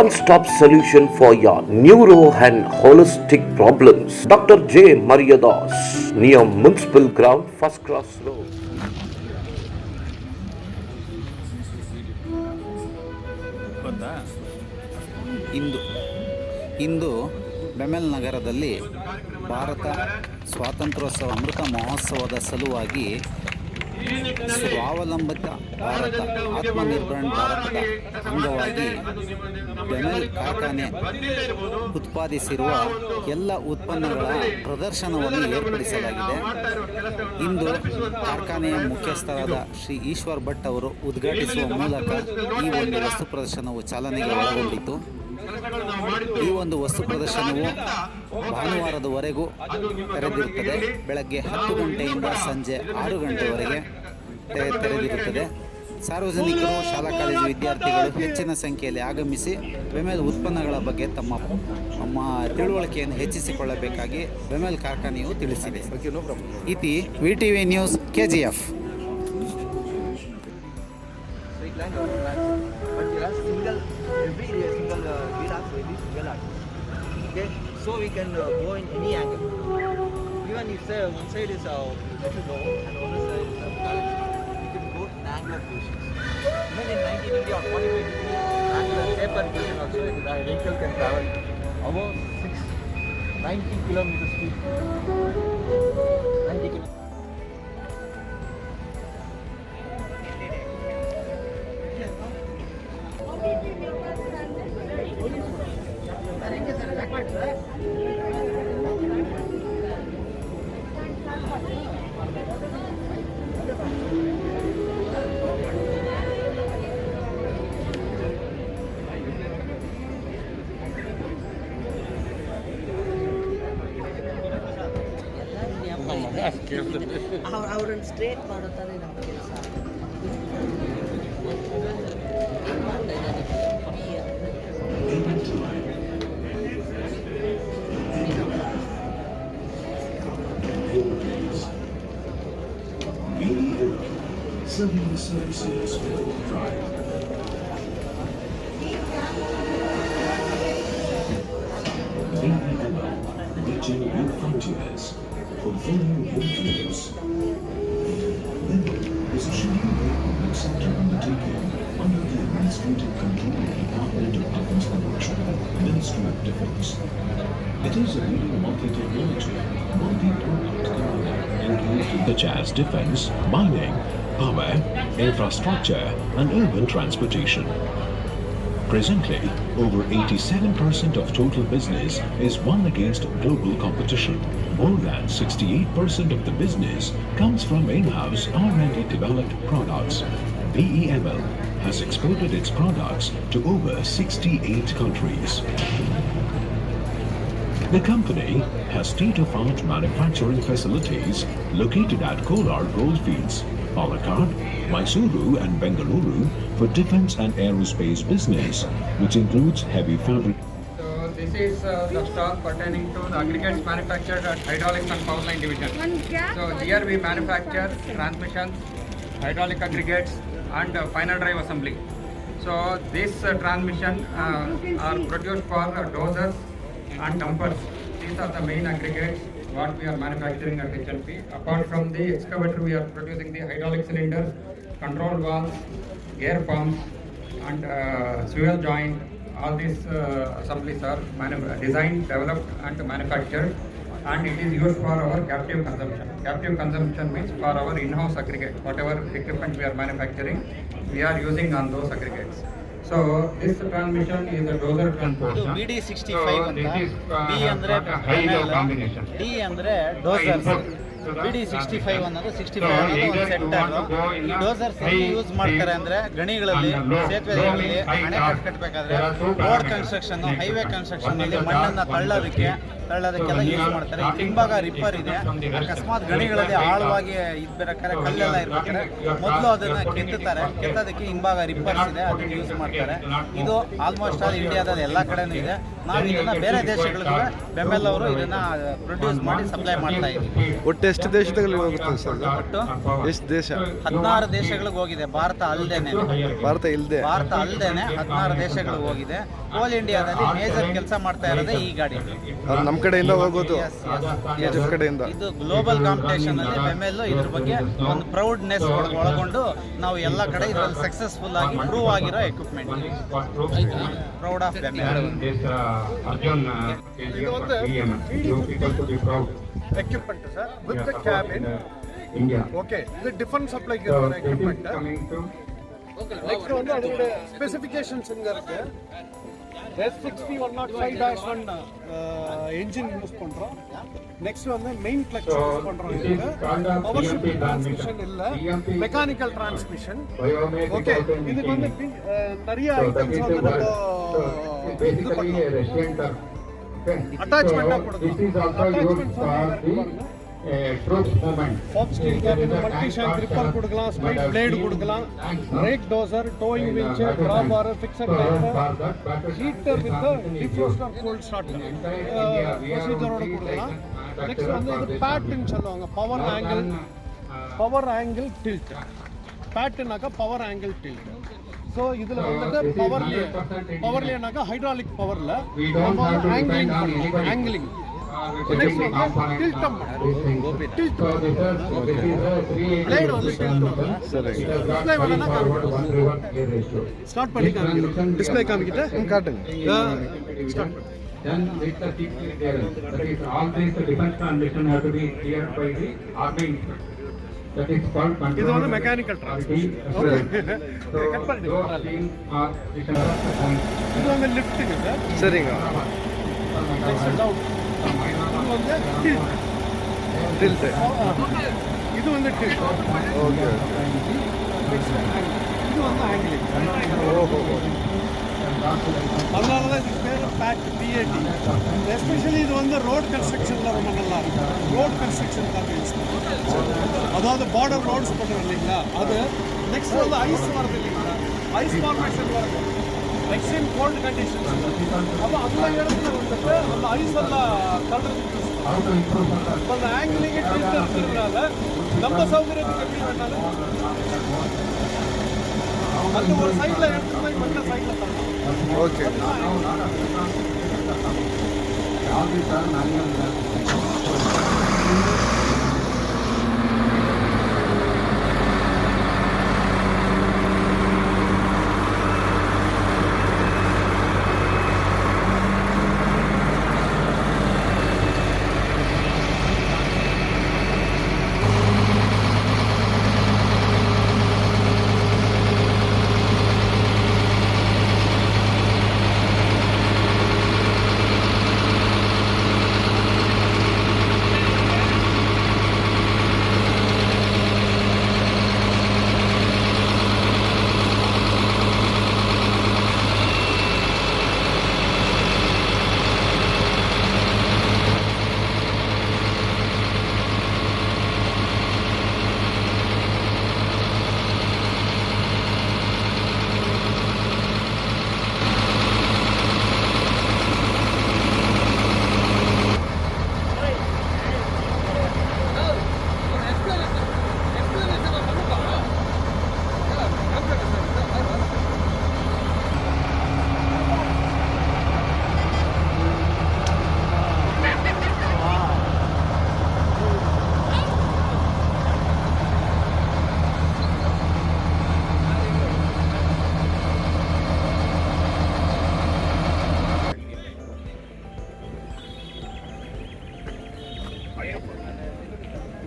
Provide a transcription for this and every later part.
One-stop solution for your neuro and holistic problems. Dr. J. Mariadas, near Municipal Ground, First Cross Road. ಇಂದು ಬೆಮೆಲ್ ನಗರದಲ್ಲಿ ಭಾರತ ಸ್ವಾತಂತ್ರ್ಯೋತ್ಸವ ಅಮೃತ ಮಹೋತ್ಸವದ ಸಲುವಾಗಿ ಸ್ವಾವಲಂಬಿತ ಭಾರತ ಆತ್ಮನಿರ್ಭರ ಭಾರತದ ಅಂಗವಾಗಿ ಬೆಮೆಲ್ ಕಾರ್ಖಾನೆ ಉತ್ಪಾದಿಸಿರುವ ಎಲ್ಲ ಉತ್ಪನ್ನಗಳ ಪ್ರದರ್ಶನವನ್ನು ಏರ್ಪಡಿಸಲಾಗಿದೆ. ಇಂದು ಕಾರ್ಖಾನೆಯ ಮುಖ್ಯಸ್ಥರಾದ ಶ್ರೀ ಈಶ್ವರ್ ಭಟ್ ಅವರು ಉದ್ಘಾಟಿಸುವ ಮೂಲಕ ಈ ಒಂದು ವಸ್ತು ಪ್ರದರ್ಶನವು ಚಾಲನೆಗೆ ಒಳಗೊಂಡಿತು. ಈ ಒಂದು ವಸ್ತು ಪ್ರದರ್ಶನವು ಭಾನುವಾರದವರೆಗೂ ತೆರೆದಿರುತ್ತದೆ. ಬೆಳಗ್ಗೆ 10 ಗಂಟೆಯಿಂದ ಸಂಜೆ 6 ಗಂಟೆವರೆಗೆ ತೆರೆದಿರುತ್ತದೆ. ಸಾರ್ವಜನಿಕರು, ಶಾಲಾ ಕಾಲೇಜು ವಿದ್ಯಾರ್ಥಿಗಳು ಹೆಚ್ಚಿನ ಸಂಖ್ಯೆಯಲ್ಲಿ ಆಗಮಿಸಿ ಬೆಮೆಲ್ ಉತ್ಪನ್ನಗಳ ಬಗ್ಗೆ ತಮ್ಮ ತಿಳುವಳಿಕೆಯನ್ನು ಹೆಚ್ಚಿಸಿಕೊಳ್ಳಬೇಕಾಗಿ ಬೆಮೆಲ್ ಕಾರ್ಖಾನೆಯು ತಿಳಿಸಿದೆ. ಇತಿ VTV news KGF. Okay, so we can go in any angle. Even if one side is little low and other side is balanced, we can go in angular positions. Even in 90 degree or 45 degree angular taper position also, the vehicle can travel above 90 kilometers speed. 90 kilometers. ಅವ್ರನ್ನ straight ಮಾಡುತ್ತಾರೆ ನಮ್ಮ ಕೆಲಸ. Serving the services with pride. Reaching new frontiers, fulfilling your dreams. Bevel is a scheduled public sector undertaking under the Administrative Control Department of Defense Production, Ministry of Defense. It is a leading multi-technology, multi-product company engaged such as defense, mining, power, infrastructure, and urban transportation. Presently, over 87% of total business is won against global competition. More than 68% of the business comes from in-house R&D developed products. BEML has exported its products to over 68 countries. The company has state-of-the-art manufacturing facilities located at Kolar Goldfields, Palakkad, Mysuru and Bengaluru for defense and aerospace business, which includes heavy fabric. So this is the stall pertaining to the aggregates manufactured at Hydraulics and Power Line Division. So here we manufacture transmissions, hydraulic aggregates and final drive assembly. So this transmission are produced for dozers and dumpers. These are the main aggregates what we are manufacturing at HLP. Apart from the excavator, we are producing the hydraulic cylinders, control valves, gear pumps and swivel joint. All these assemblies are designed, developed and manufactured, and it is used for our captive consumption. Captive consumption means for our in-house aggregate. Whatever equipment we are manufacturing, we are using on those aggregates. So this transmission is a dozer transmission. BD65 ಅಂತ, B ಅಂದ್ರೆ combination, D ಅಂದ್ರೆ ಡೋಸರ್ಸ್. BD65 ಅನ್ನೋದು 65 ಅನ್ನೋದು ಒಂದು sector. ಈ ಡೋಸರ್ಸ್ ಎಲ್ಲಿ use ಮಾಡ್ತಾರೆ ಅಂದ್ರೆ ಗಣಿಗಳಲ್ಲಿ, ಸೇತುವೆಗಳಲ್ಲಿ, ಅಣೆಕಟ್ಟು ಕಟ್ಟಬೇಕಾದ್ರೆ, ರೋಡ್ ಕನ್ಸ್ಟ್ರಕ್ಷನ್, ಹೈವೇ ಕನ್ಸ್ಟ್ರಕ್ಷನ್ ಅಲ್ಲಿ ಮಣ್ಣನ್ನ ತಳ್ಳೋದಕ್ಕೆ ತಳ್ಳೋದಕ್ಕೆಲ್ಲ ಯೂಸ್ ಮಾಡ್ತಾರೆ. ಇದು ಹಿಂಭಾಗ ರಿಪ್ಪರ್ ಇದೆ. ಅಕಸ್ಮಾತ್ ಗಣಿಗಳಲ್ಲಿ ಆಳವಾಗಿ ಇದ್ಬೇಕಾದ್ರೆ ಕಲ್ಲೆಲ್ಲ ಇರ್ಬೇಕಾದ್ರೆ ಮೊದಲು ಅದನ್ನು ಕೆತ್ತೋದಕ್ಕೆ ಹಿಂಭಾಗ ರಿಪ್ಪರ್ಸ್ ಇದೆ, ಅದನ್ನು ಯೂಸ್ ಮಾಡ್ತಾರೆ. ಇದು ಆಲ್ಮೋಸ್ಟ್ ಆಲ್ ಇಂಡಿಯಾದಲ್ಲಿ ಎಲ್ಲ ಕಡೆನೂ ಇದೆ. ನಾವು ಇದನ್ನು ಬೇರೆ ದೇಶಗಳಿಗೂ ಬೆಮೆಲ್ ಅವರು ಇದನ್ನು ಪ್ರೊಡ್ಯೂಸ್ ಮಾಡಿ ಸಪ್ಲೈ ಮಾಡ್ತಾ ಇದ್ದೀವಿ. ಒಟ್ಟು ಎಷ್ಟು ದೇಶದಲ್ಲಿ ಹೋಗುತ್ತೆ ಸರ್? ಒಟ್ಟು ಎಷ್ಟು ದೇಶ? 16 ದೇಶಗಳಿಗೆ ಹೋಗಿದೆ. ಭಾರತ ಅಲ್ಲದೇನೆ 16 ದೇಶಗಳಿಗೆ ಹೋಗಿದೆ. ಆಲ್ ಇಂಡಿಯಾದಲ್ಲಿ ಮೇಜರ್ ಕೆಲಸ ಮಾಡ್ತಾ ಇರೋದೇ ಈ ಗಾಡಿ. ಅದು ನಮ್ಮ ಕಡೆಯಿಂದ ಹೋಗೋದು, KGF ಕಡೆಯಿಂದ. ಇದು ಗ್ಲೋಬಲ್ ಕಾಂಪಿಟೇಷನ್ ಅಲ್ಲಿ ಬೆಮೆಲ್ ಇದ್ರ ಬಗ್ಗೆ ಒಂದು ಪ್ರೌಡ್ನೆಸ್ ಒಳಗೊಂಡು ನಾವು ಎಲ್ಲ ಕಡೆ ಇದರಲ್ಲಿ ಸಕ್ಸಸ್ಫುಲ್ ಆಗಿ ಪ್ರೂವ್ ಆಗಿರೋ equipment. Proud of BEML equipment sir with the cabin okay the different supply equipment next வந்து அதோட ஸ்பெசிஃபிகேஷன்ஸ் இங்க இருக்கு. S60 105-1 engine யூஸ் பண்றோம். நெக்ஸ்ட் வந்து மெயின் கிளட்ச் யூஸ் பண்றோம். இதுக்கு பவர் ஷிஃப்ட் டிரான்ஸ்மிஷன் இல்ல, மெக்கானிக்கல் டிரான்ஸ்மிஷன். ஓகே, இதுக்கு வந்து நிறைய ஐட்டம்ஸ் வந்து நம்ம இது பண்றோம். அட்டாச்மெண்டா கொடுக்கலாம். மல்டி ஷாங்க் ரிப்பர் கொடுக்கலாம், ஸ்பைட் பிளேடு கொடுக்கலாம், brake dozer, towing winch, drawbar, fixed டைப்பர், heater with defroster, cold starter ப்ரொசீஜரோட கொடுக்கலாம். நெக்ஸ்ட் வந்து இது பேட்னு சொல்லுவாங்க, பவர் ஆங்கிள் டில்ட். பேட்னாக்கா பவர் ஆங்கிள் டில்ட். ஸோ இதில் வந்துட்டு பவர்லேனாக்கா ஹைட்ராலிக் பவரில் நம்ம வந்து ஆங்கிளிங் நெக்ஸ்ட் வந்து டில்டம் டில்ட் பிளேட் வந்து டிஸ்ப்ளே வேணா ஸ்டார்ட் பண்ணி காமிக்கிறோம். டிஸ்ப்ளே காமிக்கிட்டு காட்டுங்க. ஸ்டார்ட் பண்ணு. Then with the TP clearance, that is all these defense transmission have to be cleared by the army inspector. That is called control. இது வந்து மெக்கானிக்கல் டிரான்ஸ்மிஷன். ஓகே, கட் பண்ணிடுங்க. இது வந்து லிஃப்ட்டுங்க சார். சரிங்க. Next down. இது வந்து டில்ட். இது வந்து டில்ட். ஓகே. இது வந்து ஆங்கிலிங். ஓஹோ. அதனால தான் இது பேர் பேட் PAT. எஸ்பெஷலி இது வந்து ரோட் கன்ஸ்ட்ரக்ஷனில் ரொம்ப நல்லா இருக்கும். ரோட் கன்ஸ்ட்ரக்ஷனுக்காக யூஸ் பண்ணுறோம். அதாவது பார்டர் ரோட்ஸ் பண்ணுறோம் இல்லைங்களா, அது நெக்ஸ்ட் வந்து ஐஸ் வருது இல்லைங்களா, ஐஸ் ஃபார்மேஷன் வருது, எக்ஸ்ட்ரீம் கோல்டு கண்டிஷன்ஸ். அப்போ அந்த இடத்துல வந்துட்டு அந்த ஐஸ் எல்லாம் கலருக்கு யூஸ் பண்ணுறோம். இப்போ அந்த ஆங்கிலிங் டில்ட் இருக்கிறதுனால நம்ம சௌகரியத்துக்கு எப்படி வேணாலும் அந்த ஒரு சைடில் எடுத்து போய் மற்ற சைடில் தரணும். ஓகே.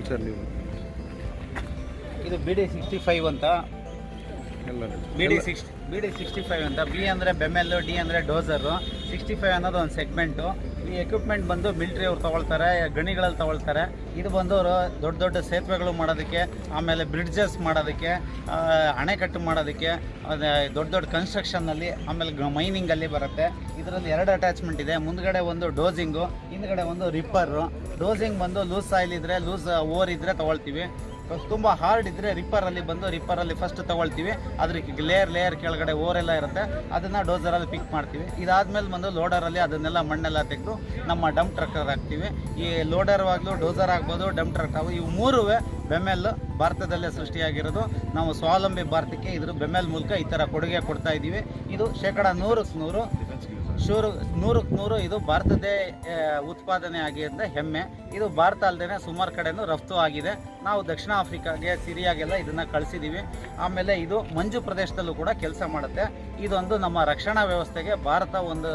ಸರ್ ನೀವು ಇದು BD65 ಅಂತ. BD65 ಅಂತ. B ಅಂದರೆ ಬೆಮೆಲ್ಲು, D ಅಂದರೆ ಡೋಸರು, 65 ಅನ್ನೋದು ಒಂದು ಸೆಗ್ಮೆಂಟು. ಈ ಎಕ್ವಿಪ್ಮೆಂಟ್ ಬಂದು ಮಿಲಿಟ್ರಿ ಅವ್ರು ತೊಗೊಳ್ತಾರೆ, ಗಣಿಗಳಲ್ಲಿ ತೊಗೊಳ್ತಾರೆ. ಇದು ಬಂದು ದೊಡ್ಡ ದೊಡ್ಡ ಸೇತುವೆಗಳು ಮಾಡೋದಕ್ಕೆ, ಆಮೇಲೆ ಬ್ರಿಡ್ಜಸ್ ಮಾಡೋದಕ್ಕೆ, ಅಣೆಕಟ್ಟು ಮಾಡೋದಕ್ಕೆ, ದೊಡ್ಡ ದೊಡ್ಡ ಕನ್ಸ್ಟ್ರಕ್ಷನ್ನಲ್ಲಿ, ಆಮೇಲೆ ಮೈನಿಂಗಲ್ಲಿ ಬರುತ್ತೆ. ಇದರಲ್ಲಿ 2 ಅಟ್ಯಾಚ್ಮೆಂಟ್ ಇದೆ. ಮುಂದ್ಗಡೆ ಒಂದು ಡೋಸಿಂಗು, ಹಿಂದ್ಗಡೆ ಒಂದು ರಿಪ್ಪರು. ಡೋಸಿಂಗ್ ಬಂದು ಲೂಸ್ ಸಾಯಿಲ್ ಇದ್ದರೆ, ಲೂಸ್ ಓರ್ ಇದ್ದರೆ ತೊಗೊಳ್ತೀವಿ. ತುಂಬ ಹಾರ್ಡ್ ಇದ್ದರೆ ರಿಪ್ಪರಲ್ಲಿ ಫಸ್ಟ್ ತೊಗೊಳ್ತೀವಿ. ಅದಕ್ಕೆ ಲೇಯರ್ ಕೆಳಗಡೆ ಓರೆಲ್ಲ ಇರುತ್ತೆ, ಅದನ್ನು ಡೋಸರಲ್ಲಿ ಪಿಕ್ ಮಾಡ್ತೀವಿ. ಇದಾದಮೇಲೆ ಬಂದು ಲೋಡರಲ್ಲಿ ಅದನ್ನೆಲ್ಲ ಮಣ್ಣೆಲ್ಲ ತೆಗೆದು ನಮ್ಮ ಡಂಪ್ ಟ್ರಕ್ಕರ್ ಹಾಕ್ತೀವಿ. ಈ ಲೋಡರ್ ಆಗಲು ಡೋಸರ್ ಆಗ್ಬೋದು, ಡಂಪ್ ಟ್ರಕ್ ಆಗ್ಬೋದು, ಇವು 3 ಬೆಮೆಲ್ ಭಾರತದಲ್ಲೇ ಸೃಷ್ಟಿಯಾಗಿರೋದು. ನಾವು ಸ್ವಾವಲಂಬಿ ಭಾರತಕ್ಕೆ ಇದ್ರ ಬೆಮೆಲ್ ಮೂಲಕ ಈ ಥರ ಕೊಡುಗೆ ಕೊಡ್ತಾ ಇದ್ದೀವಿ. ಇದು 100% ಇದು ಭಾರತದೇ ಉತ್ಪಾದನೆ ಆಗಿದೆ ಹೆಮ್ಮೆ. ಇದು ಭಾರತ ಅಲ್ಲದೆ ಸುಮಾರು ಕಡೆನೂ ರಫ್ತು ಆಗಿದೆ. ನಾವು ದಕ್ಷಿಣ ಆಫ್ರಿಕಾಗೆ, ಸಿರಿಯಾಗೆಲ್ಲ ಇದನ್ನು ಕಳಿಸಿದ್ದೀವಿ. ಆಮೇಲೆ ಇದು ಮಂಜು ಪ್ರದೇಶದಲ್ಲೂ ಕೂಡ ಕೆಲಸ ಮಾಡುತ್ತೆ. ಇದೊಂದು ನಮ್ಮ ರಕ್ಷಣಾ ವ್ಯವಸ್ಥೆಗೆ ಭಾರತ ಒಂದು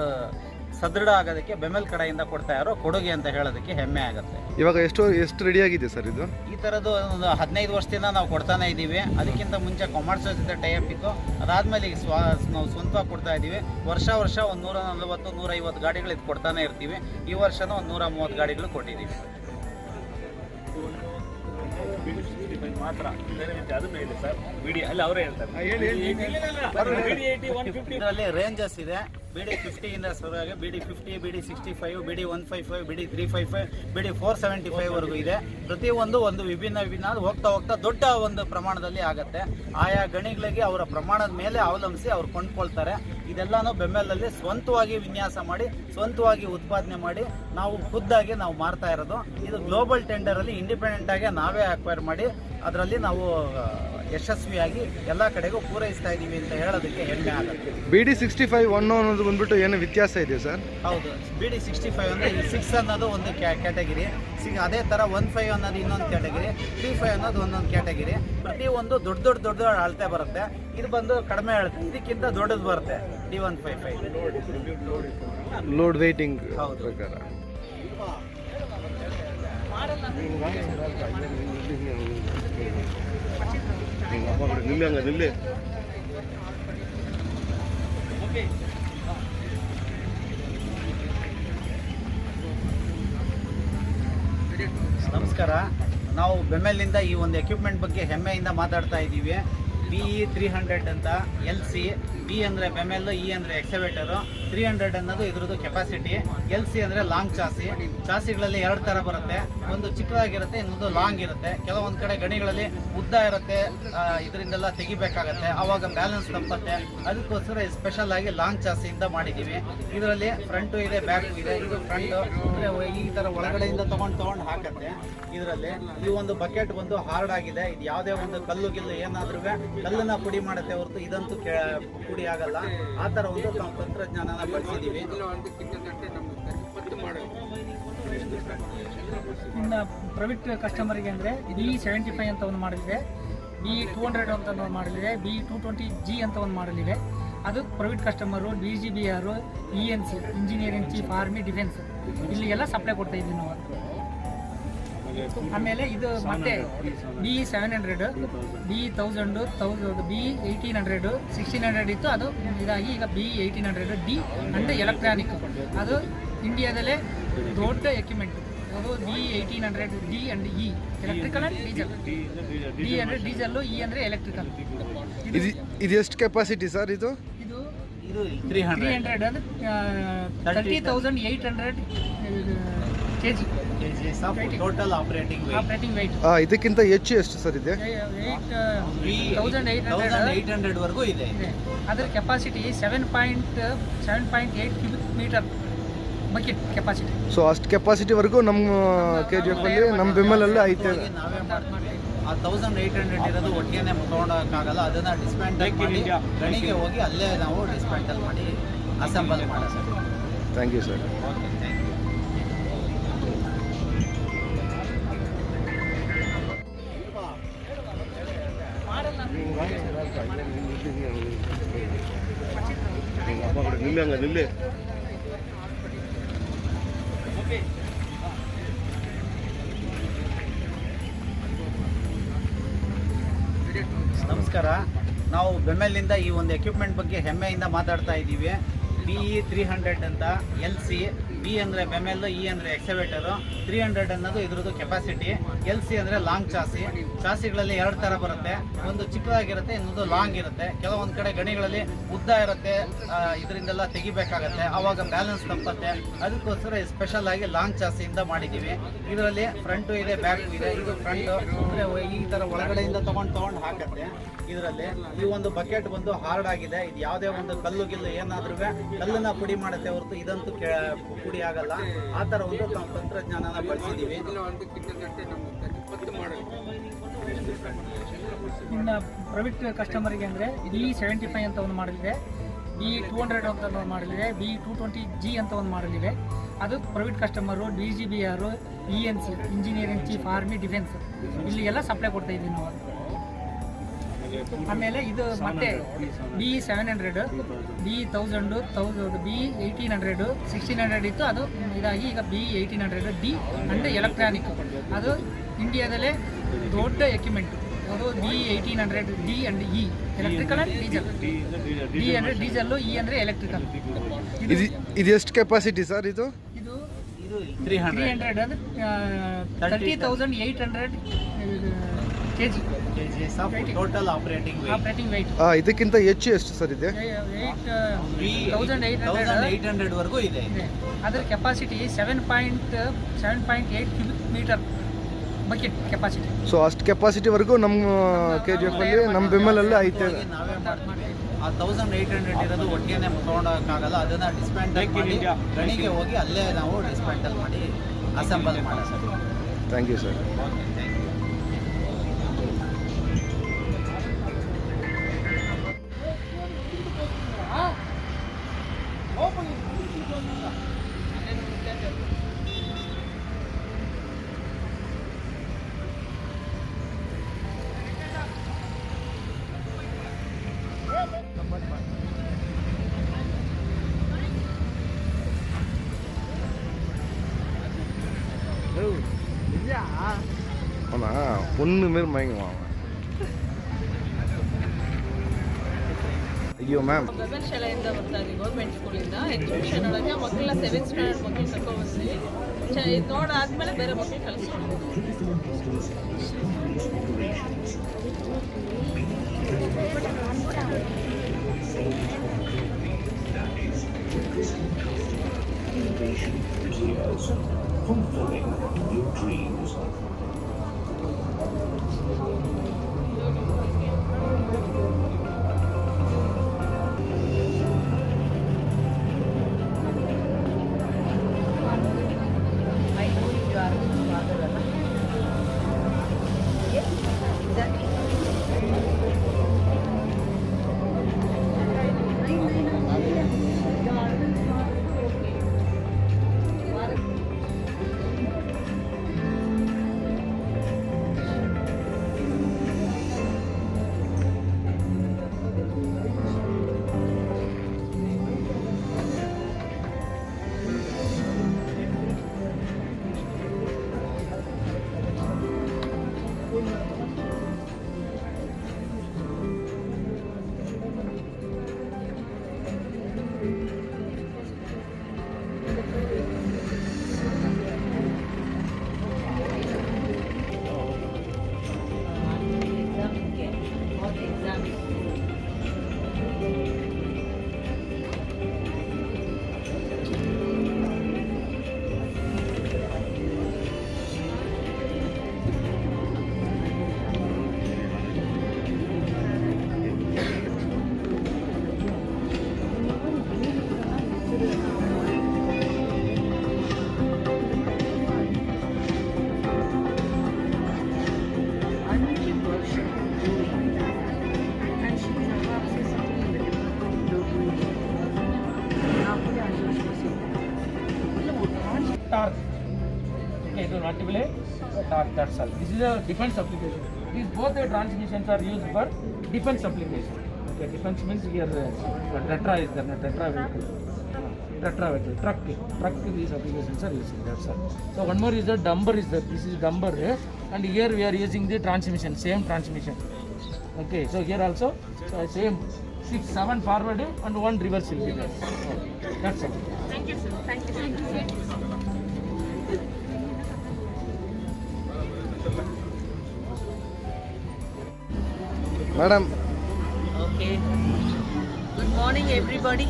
ಸದೃಢ ಆಗೋದಕ್ಕೆ ಬೆಮೆಲ್ ಕಡೆಯಿಂದ ಕೊಡ್ತಾ ಇರೋ ಕೊಡುಗೆ ಅಂತ ಹೇಳೋದಕ್ಕೆ ಹೆಮ್ಮೆ ಆಗುತ್ತೆ. ಇವಾಗ ಎಷ್ಟು ರೆಡಿ ಆಗಿದೆ ಸರ್ ಇದು? ಈ ಥರದ್ದು ಒಂದು 15 ವರ್ಷದಿಂದ ನಾವು ಕೊಡ್ತಾನೆ ಇದ್ದೀವಿ. ಅದಕ್ಕಿಂತ ಮುಂಚೆ ಕಾಮರ್ಸ್ ಜೊತೆ ಟೈಅಪ್ ಇತ್ತು. ಅದಾದಮೇಲೆ ಈಗ ನಾವು ಸ್ವಂತವಾಗಿ ಕೊಡ್ತಾ ಇದ್ದೀವಿ. ವರ್ಷ ಒಂದು 140-150 ಗಾಡಿಗಳು ಇದು ಕೊಡ್ತಾನೆ ಇರ್ತೀವಿ. ಈ ವರ್ಷನೂ ಒಂದು 130 ಗಾಡಿಗಳು ಕೊಟ್ಟಿದ್ದೀವಿ. ಇದರಲ್ಲಿ ರೇಂಜಸ್ ಇದೆ. BD 50 ಇಂದ ಶುರುವಾಗಿ BD 50, BD 65, BD 155, BD 355, BD 475 ವರೆಗೂ ಇದೆ. ಪ್ರತಿಯೊಂದು ಒಂದು ವಿಭಿನ್ನ ಹೋಗ್ತಾ ದೊಡ್ಡ ಒಂದು ಪ್ರಮಾಣದಲ್ಲಿ ಆಗುತ್ತೆ. ಆಯಾ ಗಣಿಗಳಿಗೆ ಅವರ ಪ್ರಮಾಣದ ಮೇಲೆ ಅವಲಂಬಿಸಿ ಅವ್ರು ಕೊಂಡ್ಕೊಳ್ತಾರೆ. ಇದೆಲ್ಲನೂ ಬೆಮೆಲಲ್ಲಿ ಸ್ವಂತವಾಗಿ ವಿನ್ಯಾಸ ಮಾಡಿ, ಸ್ವಂತವಾಗಿ ಉತ್ಪಾದನೆ ಮಾಡಿ ನಾವು ಖುದ್ದಾಗಿ ನಾವು ಮಾರ್ತಾ ಇರೋದು. ಇದು ಗ್ಲೋಬಲ್ ಟೆಂಡರಲ್ಲಿ ಇಂಡಿಪೆಂಡೆಂಟ್ ಆಗಿ ನಾವೇ ಅಕ್ವೈರ್ ಮಾಡಿ ಅದರಲ್ಲಿ ನಾವು ಯಶಸ್ವಿಯಾಗಿ ಎಲ್ಲ ಕಡೆಗೂ ಪೂರೈಸ್ತಾ ಇದ್ದೀವಿ ಅಂತ ಹೇಳೋದಕ್ಕೆ ಹೆಮ್ಮೆ ಆಗುತ್ತೆ. BD 65 ಅನ್ನೋದು ಬಂದ್ಬಿಟ್ಟು ಏನು ವ್ಯತ್ಯಾಸ ಇದೆ ಸರ್? ಹೌದು, BD 65 ಅಂದರೆ 6 ಅನ್ನೋದು ಒಂದು ಕ್ಯಾಟಗಿರಿ, ಅದೇ ಥರ 15 ಅನ್ನೋದು ಇನ್ನೊಂದು ಕ್ಯಾಟಗಿರಿ, 35 ಅನ್ನೋದು ಒಂದೊಂದು ಕ್ಯಾಟಗಿರಿ. ಪ್ರತಿಯೊಂದು ದೊಡ್ಡ ಅಳತೆ ಬರುತ್ತೆ. ಇದು ಬಂದು ಕಡಿಮೆ ಅಳತೆ, ಇದಕ್ಕಿಂತ ದೊಡ್ಡದು ಬರುತ್ತೆ D155. ಲೋಡ್ ವೇಟಿಂಗ್ ಹೌದು. ಪ್ರಕಾರ ನಮಸ್ಕಾರ. ನಾವು ಬೆಮೆಲ್ನಿಂದ ಈ ಒಂದು ಎಕ್ವಿಪ್ಮೆಂಟ್ ಬಗ್ಗೆ ಹೆಮ್ಮೆಯಿಂದ ಮಾತಾಡ್ತಾ ಇದ್ದೀವಿ. BE 300 ಅಂತ LC. B ಅಂದರೆ ಬೆಮೆಲ್, E ಅಂದರೆ ಎಕ್ಸವೇಟರು, 300 ಅನ್ನೋದು ಇದ್ರದ್ದು ಕೆಪಾಸಿಟಿ. LC ಅಂದರೆ ಲಾಂಗ್ ಚಾಸಿಗಳಲ್ಲಿ 2 ಥರ ಬರುತ್ತೆ. ಒಂದು ಚಿಕ್ಕದಾಗಿರುತ್ತೆ, ಇನ್ನೊಂದು ಲಾಂಗ್ ಇರುತ್ತೆ. ಕೆಲವೊಂದು ಕಡೆ ಗಣಿಗಳಲ್ಲಿ ಉದ್ದ ಇರುತ್ತೆ, ಇದರಿಂದೆಲ್ಲ ತೆಗಿಬೇಕಾಗತ್ತೆ, ಆವಾಗ ಬ್ಯಾಲೆನ್ಸ್ ತಪ್ಪತ್ತೆ. ಅದಕ್ಕೋಸ್ಕರ ಸ್ಪೆಷಲ್ ಆಗಿ ಲಾಂಗ್ ಚಾಸಿಯಿಂದ ಮಾಡಿದ್ದೀವಿ. ಇದರಲ್ಲಿ ಫ್ರಂಟು ಇದೆ, ಬ್ಯಾಕು ಇದೆ. ಇದು ಫ್ರಂಟು ಅಂದರೆ ಈ ಥರ ಒಳಗಡೆಯಿಂದ ತೊಗೊಂಡು ಹಾಕತ್ತೆ. ಇದರಲ್ಲಿ ಈ ಒಂದು ಬಕೆಟ್ ಬಂದು ಹಾರ್ಡ್ ಆಗಿದೆ. ಇದು ಯಾವುದೇ ಒಂದು ಕಲ್ಲು ಏನಾದ್ರೂ ಕಲ್ಲನ್ನ ಪುಡಿ ಮಾಡುತ್ತೆ ಹೊರತು ಇದಂತೂ ಪುಡಿ ಆಗಲ್ಲ. ಆ ಥರ ಒಂದು ತಂತ್ರಜ್ಞಾನನ ಬಳಸಿದ್ದೀವಿ. ಇನ್ನು ಪ್ರೈವೇಟ್ ಕಸ್ಟಮರಿಗೆ ಅಂದರೆ BE 75 ಅಂತ ಒಂದು ಮಾಡಲ್ ಇದೆ, BE 200 ಅಂತ ಒಂದು ಮಾಡಲ್ ಇದೆ, BE 220G ಅಂತ ಒಂದು ಮಾಡಲ್ ಇದೆ. ಅದು private customer, DGBR, ENC engineering chief army defence ಇಲ್ಲಿ ಎಲ್ಲ ಸಪ್ಲೈ ಕೊಡ್ತಾ ಇದ್ದೀವಿ ನಾವು. ಆಮೇಲೆ ಇದು ಮತ್ತೆ BE 700, BE 1000, BE 1800, 1600 ಇತ್ತು. ಅದು ಇದಾಗಿ ಈಗ BE 1800D ಅಂಡ್ ಎಲೆಕ್ಟ್ರಾನಿಕ್. ಅದು ಇಂಡಿಯಾದಲ್ಲೇ ದೊಡ್ಡ ಎಕ್ವಿಪ್ಮೆಂಟ್. ಅದು BE 1800D and E electrical and diesel. D ಅಂದರೆ ಡೀಸೆಲ್ಲು, E ಅಂದರೆ ಎಲೆಕ್ಟ್ರಿಕಲ್. ಇದು ಎಷ್ಟು ಕೆಪಾಸಿಟಿ ಸರ್? ಇದು 300 ಅಂದರೆ 30,800 kg ಟೋಟಲ್ ಆಪರೇಟಿಂಗ್ ವೆಯ್ಟ್. ಇದಕ್ಕಿಂತ ಹೆಚ್ಚು ಎಷ್ಟು ಸರ್ ಇದೆ? 1800 ವರೆಗೂ ಇದೆ. ಅದರ capacity 7.8 cubic metre bucket capacity. So ಅಷ್ಟು ಕೆಪಾಸಿಟಿವರೆಗೂ ನಮ್ಮ KGF ಅಲ್ಲಿ ನಮ್ಮ ಬೆಮೆಲಲ್ಲೇ ಐತೆ. ನಾವೇ ಮಾಡ್ತೀವಿ. ಆ 1800 ಇರೋದು ಒಟ್ಟಿಗೆ ತೊಗೊಂಡೋಗಕ್ಕಾಗಲ್ಲ. ಅದನ್ನು ಡಿಸ್ಮ್ಯಾಂಟಲ್ ಮಾಡಿ ಗಣಿಗೆ ಹೋಗಿ ಅಲ್ಲೇ ನಾವು ಡಿಸ್ಮ್ಯಾಂಟಲ್ ಮಾಡಿ ಅಸೆಂಬಲ್ ಮಾಡೋದು. Thank you sir. Okay, thank you. ನಮಸ್ಕಾರ. ನಾವು ಬೆಮೆಲ್ನಿಂದ ಈ ಒಂದು ಎಕ್ವಿಪ್ಮೆಂಟ್ ಬಗ್ಗೆ ಹೆಮ್ಮೆಯಿಂದ ಮಾತಾಡ್ತಾ ಇದ್ದೀವಿ. BE 300 ಅಂತ LC. ಬಿ ಅಂದರೆ ಬೆಮೆಲ್, ಇ ಅಂದರೆ ಎಕ್ಸವೇಟರು. 300 ಅನ್ನೋದು ಇದ್ರದ್ದು ಕೆಪಾಸಿಟಿ. LC ಅಂದರೆ ಲಾಂಗ್ ಚಾಸಿಗಳಲ್ಲಿ 2 ಥರ ಬರುತ್ತೆ. ಒಂದು ಚಿಕ್ಕದಾಗಿರುತ್ತೆ, ಇನ್ನೊಂದು ಲಾಂಗ್ ಇರುತ್ತೆ. ಕೆಲವೊಂದು ಕಡೆ ಗಣಿಗಳಲ್ಲಿ ಉದ್ದ ಇರುತ್ತೆ, ಇದರಿಂದೆಲ್ಲ ತೆಗಿಬೇಕಾಗತ್ತೆ, ಆವಾಗ ಬ್ಯಾಲೆನ್ಸ್ ತಪ್ಪತ್ತೆ. ಅದಕ್ಕೋಸ್ಕರ ಸ್ಪೆಷಲ್ ಆಗಿ ಲಾಂಗ್ ಚಾಸಿಯಿಂದ ಮಾಡಿದ್ದೀವಿ. ಇದರಲ್ಲಿ ಫ್ರಂಟು ಇದೆ, ಬ್ಯಾಕು ಇದೆ. ಇದು ಫ್ರಂಟು ಅಂದರೆ ಈ ಥರ ಒಳಗಡೆಯಿಂದ ತೊಗೊಂಡು ಹಾಕತ್ತೆ. ಇದರಲ್ಲಿ ಈ ಒಂದು ಬಕೆಟ್ ಬಂದು ಹಾರ್ಡ್ ಆಗಿದೆ. ಇದು ಯಾವುದೇ ಒಂದು ಕಲ್ಲು ಗಿಲ್ಲು ಏನಾದ್ರೂ ಕಲ್ಲನ್ನ ಪುಡಿ ಮಾಡುತ್ತೆ ಹೊರತು ಇದಂತೂ ಪುಡಿ ಆಗಲ್ಲ. ಆ ಥರ ಒಂದು ತಂತ್ರಜ್ಞಾನನ ಬಳಸಿದ್ದೀವಿ. ಇನ್ನು ಪ್ರೈವೇಟ್ ಕಸ್ಟಮರಿಗೆ ಅಂದರೆ B75 ಅಂತ ಒಂದು ಮಾಡಲಿದೆ, B200 ಅಂತ ಒಂದು ಮಾಡಲಿದೆ, B220G ಅಂತ ಒಂದು ಮಾಡಲಿದೆ. ಅದು private customer, DGBR, ENC engineering chief army defence ಇಲ್ಲಿ ಎಲ್ಲ ಸಪ್ಲೈ ಕೊಡ್ತಾ ಇದ್ದೀವಿ ನಾವು. ಆಮೇಲೆ ಇದು ಮತ್ತೆ B700, B1000, B1800, 1600 ಇತ್ತು. ಅದು ಇದಾಗಿ ಈಗ B1800D ಅಂಡ್ ಎಲೆಕ್ಟ್ರಾನಿಕ್. ಅದು ಇಂಡಿಯಾದಲ್ಲೇ ದೊಡ್ಡ ಎಕ್ವಿಪ್ಮೆಂಟ್. ಅದು B1800D and E electrical and diesel. D ಅಂದರೆ ಡೀಸೆಲ್ಲು, E ಅಂದರೆ ಎಲೆಕ್ಟ್ರಿಕಲ್. ಇದು ಎಷ್ಟು ಕೆಪಾಸಿಟಿ ಸರ್? ಇದು 300 ಅಂದರೆ 30,800 kg ಟೋಟಲ್ ಆಪರೇಟಿಂಗ್ weight. ಇದಕ್ಕಿಂತ ಹೆಚ್ಚು ಎಷ್ಟು ಸರ್ ಇದೆ? 1800 ವರೆಗೂ ಇದೆ. ಅದರ capacity 7.8 cubic metre bucket capacity. So ಅಷ್ಟು ಕೆಪಾಸಿಟಿವರೆಗೂ ನಮ್ಮ KGF ಅಲ್ಲಿ ನಮ್ಮ ಬೆಮ್ಮಲಲ್ಲಿ ಐತೆ. ನಾವೇ ಮಾಡ್ತೀವಿ. ಆ 1800 ಇರೋದು ಒಟ್ಟಿಗೆ ತೊಗೊಂಡೋಗಕ್ಕಾಗಲ್ಲ. ಅದನ್ನು ಡಿಸ್ಮ್ಯಾಂಟಲ್ ಮಾಡಿ ಗಣಿಗೆ ಹೋಗಿ ಅಲ್ಲೇ ನಾವು ಡಿಸ್ಮ್ಯಾಂಟಲ್ ಮಾಡಿ ಅಸೆಂಬಲ್ ಮಾಡೋದು. Thank you sir. Okay, thank you. அவனா பொண்ணு மாரி மயங்குவான் அவன். ಅಯ್ಯೋ ಮ್ಯಾಮ್, ಗಗನ್ ಶಾಲೆಯಿಂದ ಬರ್ತಾ ಇದ್ದೀವಿ, ಗೌರ್ಮೆಂಟ್ ಸ್ಕೂಲಿಂದ. ಎಕ್ಸಿಬಿಷನ್ ಒಳಗೆ ಮಕ್ಕಳ 7th ಸ್ಟ್ಯಾಂಡರ್ಡ್ ಮಕ್ಕಳು ಕರ್ಕೊಂಡ್ಬಂದ್ವಿ. ಇದು ನೋಡಾದ್ಮೇಲೆ ಬೇರೆ ಮಕ್ಕಳು ಕಳಿಸ್ಕೊಂಡು fulfilling your dreams. Torque. Okay, it will manipulate torque, that's all. This is a defense application. These both the transmissions are used for defense application. Okay, defense means here tetra is there, tetra vehicle, truck, these applications are using, that's all. So one more is the dumper is there, this is dumper, and here we are using the transmission, same transmission. Okay, so here also same 6, 7 forward and 1 reverse will be there. Okay, that's all. you, sir. Thank you, sir. Madam, Okay. Good morning, everybody,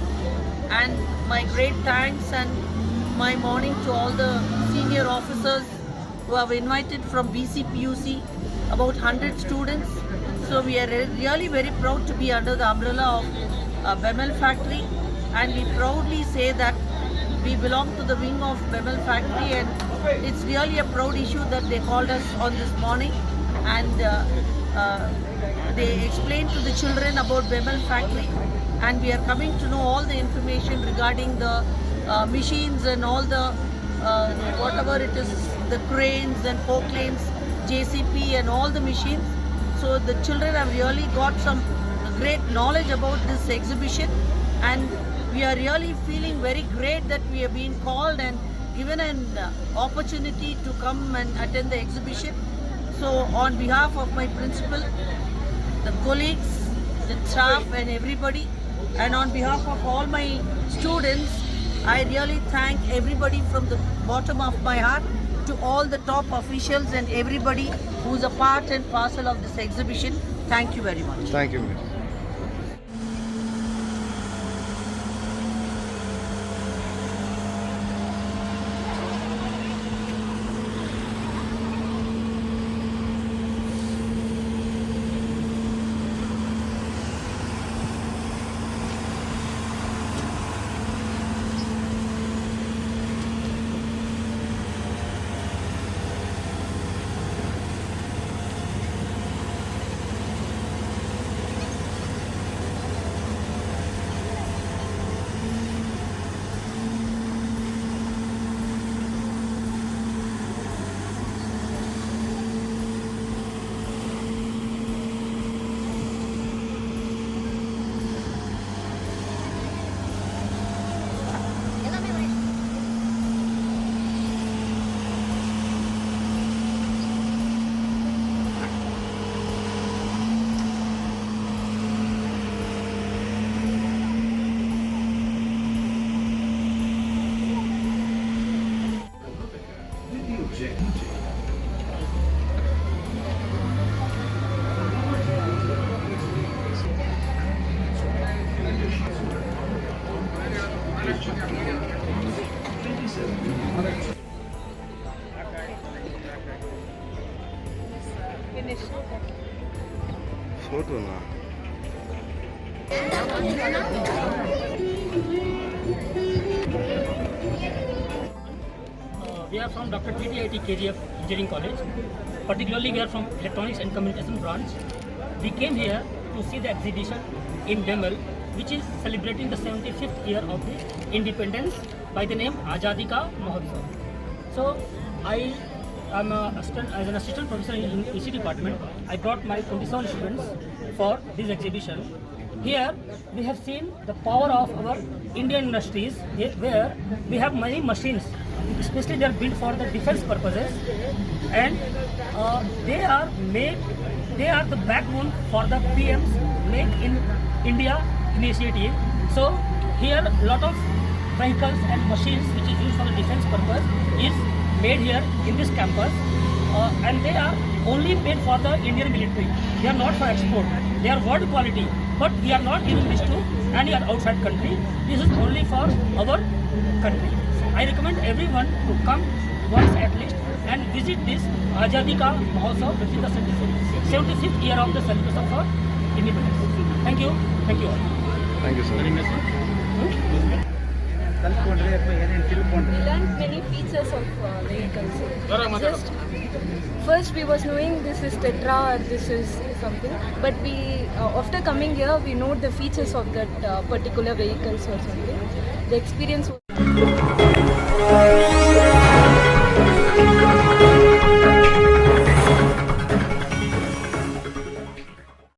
and my great thanks and my morning to all the senior officers who have invited from BCPUC, about 100 students. So we are really very proud to be under the umbrella of Bemel Factory, and we proudly say that we belong to the wing of Bemel Factory, and it's really a proud issue that they called us on this morning, and they explained to the children about Bemel Factory, and we are coming to know all the information regarding the machines and all the whatever it is, the cranes and forklifts, JCP and all the machines. So the children have really got some great knowledge about this exhibition, and we are really feeling very great that we have been called and given an opportunity to come and attend the exhibition. So on behalf of my principal, the colleagues, the staff and everybody, and on behalf of all my students, I really thank everybody from the bottom of my heart to all the top officials and everybody who's a part and parcel of this exhibition. Thank you very much. thank you, madam. Finish. Photo na. We are from Dr. TTIT KGF Engineering College. Particularly, we are from Electronics and Communication branch. We came here to see the exhibition in Bemel, which is celebrating the 75th year of the independence by the name Azadi Ka Mahotsav. So, I am as an assistant professor in EC department. I brought my 27 students for this exhibition. Here, we have seen the power of our Indian industries, where we have many machines. Especially they are built for the defense purposes, and they are the backbone for the PM's Make in India initiative. So here a lot of vehicles and machines which is used for the defense purpose is made here in this campus, and they are only made for the Indian military. They are not for export. They are world quality, but we are not giving this to any outside country. This is only for our country. I recommend everyone to come once at least and visit this Azadi Ka Mahotsav, which is the 75th year of the celebration for independence. Thank you. Thank you all. Thank you, sir. We learned many features of vehicles. Just first we was knowing this is Tetra or this is something, but we after coming here we know the features of that particular vehicles or something. The experience was